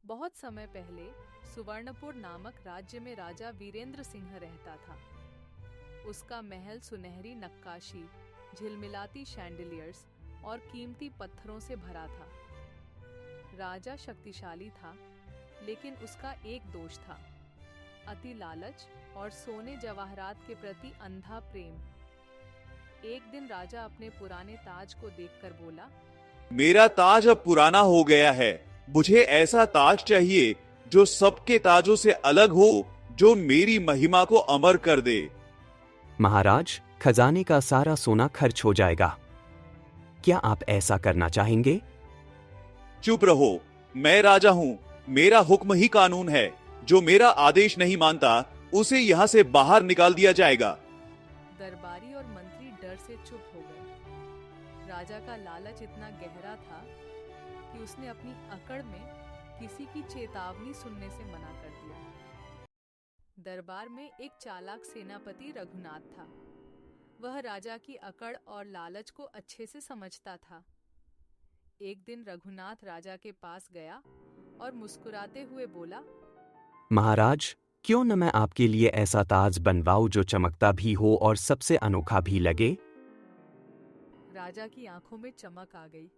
बहुत समय पहले सुवर्णपुर नामक राज्य में राजा वीरेंद्र सिंह रहता था। उसका महल सुनहरी नक्काशी, झिलमिलाती शैंडिलियर्स और कीमती पत्थरों से भरा था। राजा शक्तिशाली था, लेकिन उसका एक दोष था, अति लालच और सोने जवाहरात के प्रति अंधा प्रेम। एक दिन राजा अपने पुराने ताज को देखकर बोला, मेरा ताज अब पुराना हो गया है। मुझे ऐसा ताज चाहिए जो सबके ताजों से अलग हो, जो मेरी महिमा को अमर कर दे। महाराज, खजाने का सारा सोना खर्च हो जाएगा। क्या आप ऐसा करना चाहेंगे? चुप रहो, मैं राजा हूँ। मेरा हुक्म ही कानून है। जो मेरा आदेश नहीं मानता उसे यहाँ से बाहर निकाल दिया जाएगा। दरबारी और मंत्री डर से चुप हो गए। राजा का लालच इतना गहरा था कि उसने अपनी अकड़ में किसी की चेतावनी सुनने से मना कर दिया। दरबार में एक चालाक सेनापति रघुनाथ था। वह राजा की अकड़ और लालच को अच्छे से समझता था। एक दिन रघुनाथ राजा के पास गया और मुस्कुराते हुए बोला, महाराज, क्यों न मैं आपके लिए ऐसा ताज बनवाऊं जो चमकता भी हो और सबसे अनोखा भी लगे? राजा की आंखों में चमक आ गई।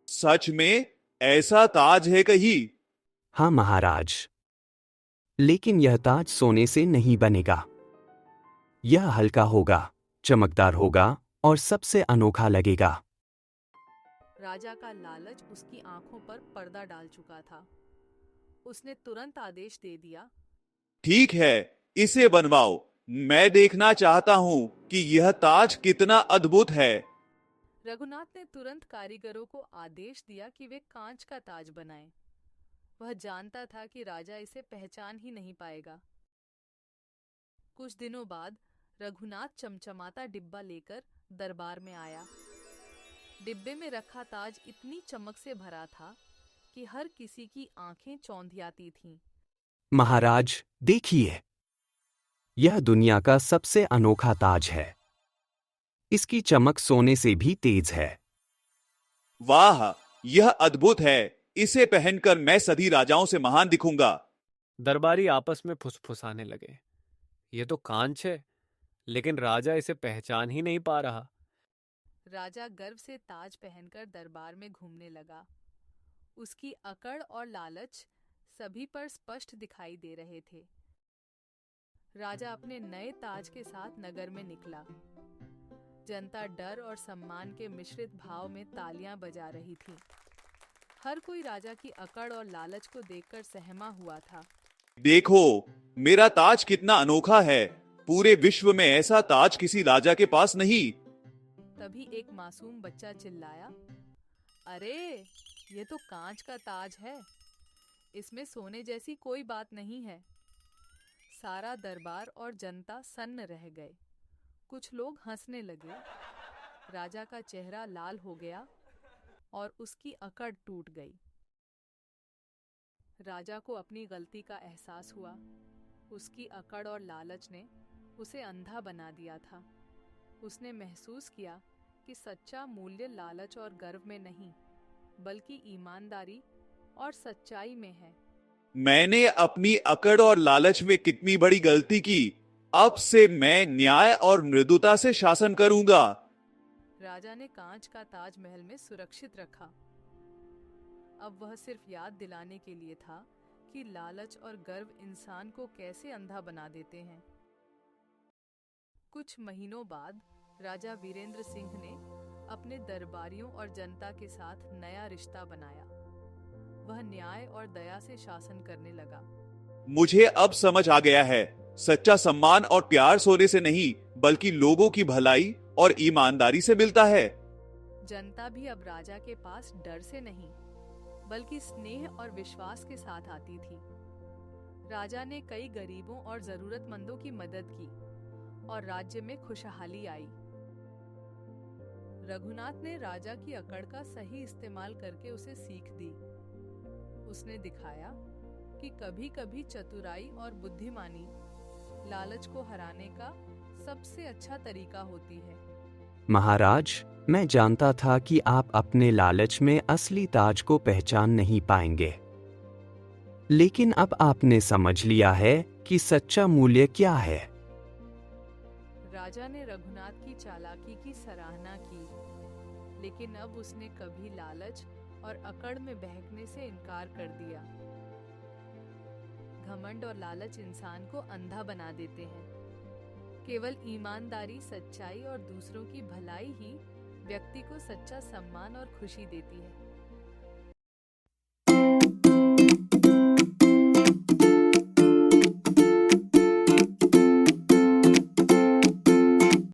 सच में ऐसा ताज है कहीं? हाँ महाराज, लेकिन यह ताज सोने से नहीं बनेगा। यह हल्का होगा, चमकदार होगा और सबसे अनोखा लगेगा। राजा का लालच उसकी आंखों पर पर्दा डाल चुका था। उसने तुरंत आदेश दे दिया, ठीक है, इसे बनवाओ। मैं देखना चाहता हूँ कि यह ताज कितना अद्भुत है। रघुनाथ ने तुरंत कारीगरों को आदेश दिया कि वे कांच का ताज बनाएं। वह जानता था कि राजा इसे पहचान ही नहीं पाएगा। कुछ दिनों बाद रघुनाथ चमचमाता डिब्बा लेकर दरबार में आया। डिब्बे में रखा ताज इतनी चमक से भरा था कि हर किसी की आंखें चौंधियाती थीं। महाराज, देखिए, यह दुनिया का सबसे अनोखा ताज है। इसकी चमक सोने से भी तेज है। वाह, यह अद्भुत है। इसे पहनकर मैं सभी राजाओं से महान दिखूंगा। दरबारी आपस में फुसफुसाने लगे। ये तो कांच है, लेकिन राजा इसे पहचान ही नहीं पा रहा। राजा गर्व से ताज पहनकर दरबार में घूमने लगा। उसकी अकड़ और लालच सभी पर स्पष्ट दिखाई दे रहे थे। राजा अपने नए ताज के साथ नगर में निकला। जनता डर और सम्मान के मिश्रित भाव में तालियां बजा रही थी। हर कोई राजा की अकड़ और लालच को देखकर सहमा हुआ था। देखो, मेरा ताज कितना अनोखा है। पूरे विश्व में ऐसा ताज किसी राजा के पास नहीं। तभी एक मासूम बच्चा चिल्लाया, अरे, ये तो कांच का ताज है। इसमें सोने जैसी कोई बात नहीं है। सारा दरबार और जनता सन्न रह गए। कुछ लोग हंसने लगे। राजा का चेहरा लाल हो गया और उसकी अकड़ टूट गई। राजा को अपनी गलती का एहसास हुआ। उसकी अकड़ और लालच ने उसे अंधा बना दिया था। उसने महसूस किया कि सच्चा मूल्य लालच और गर्व में नहीं, बल्कि ईमानदारी और सच्चाई में है। मैंने अपनी अकड़ और लालच में कितनी बड़ी गलती की। अब से मैं न्याय और मृदुता से शासन करूंगा। राजा ने कांच का ताज महल में सुरक्षित रखा। अब वह सिर्फ याद दिलाने के लिए था कि लालच और गर्व इंसान को कैसे अंधा बना देते हैं। कुछ महीनों बाद राजा वीरेंद्र सिंह ने अपने दरबारियों और जनता के साथ नया रिश्ता बनाया। वह न्याय और दया से शासन करने लगा। मुझे अब समझ आ गया है, सच्चा सम्मान और प्यार सोने से नहीं, बल्कि लोगों की भलाई और ईमानदारी से मिलता है। जनता भी अब राजा के पास डर से नहीं, बल्कि स्नेह और विश्वास के साथ आती थी। राजा ने कई गरीबों और जरूरतमंदों की मदद की और राज्य में खुशहाली आई। रघुनाथ ने राजा की अकड़ का सही इस्तेमाल करके उसे सीख दी। उसने दिखाया कि कभी-कभी चतुराई और बुद्धिमानी लालच को हराने का सबसे अच्छा तरीका होती है। महाराज, मैं जानता था कि आप अपने लालच में असली ताज को पहचान नहीं पाएंगे, लेकिन अब आपने समझ लिया है कि सच्चा मूल्य क्या है। राजा ने रघुनाथ की चालाकी की सराहना की, लेकिन अब उसने कभी लालच और अकड़ में बहकने से इनकार कर दिया। घमंड और लालच इंसान को अंधा बना देते हैं। केवल ईमानदारी, सच्चाई और दूसरों की भलाई ही व्यक्ति को सच्चा सम्मान और खुशी देती है।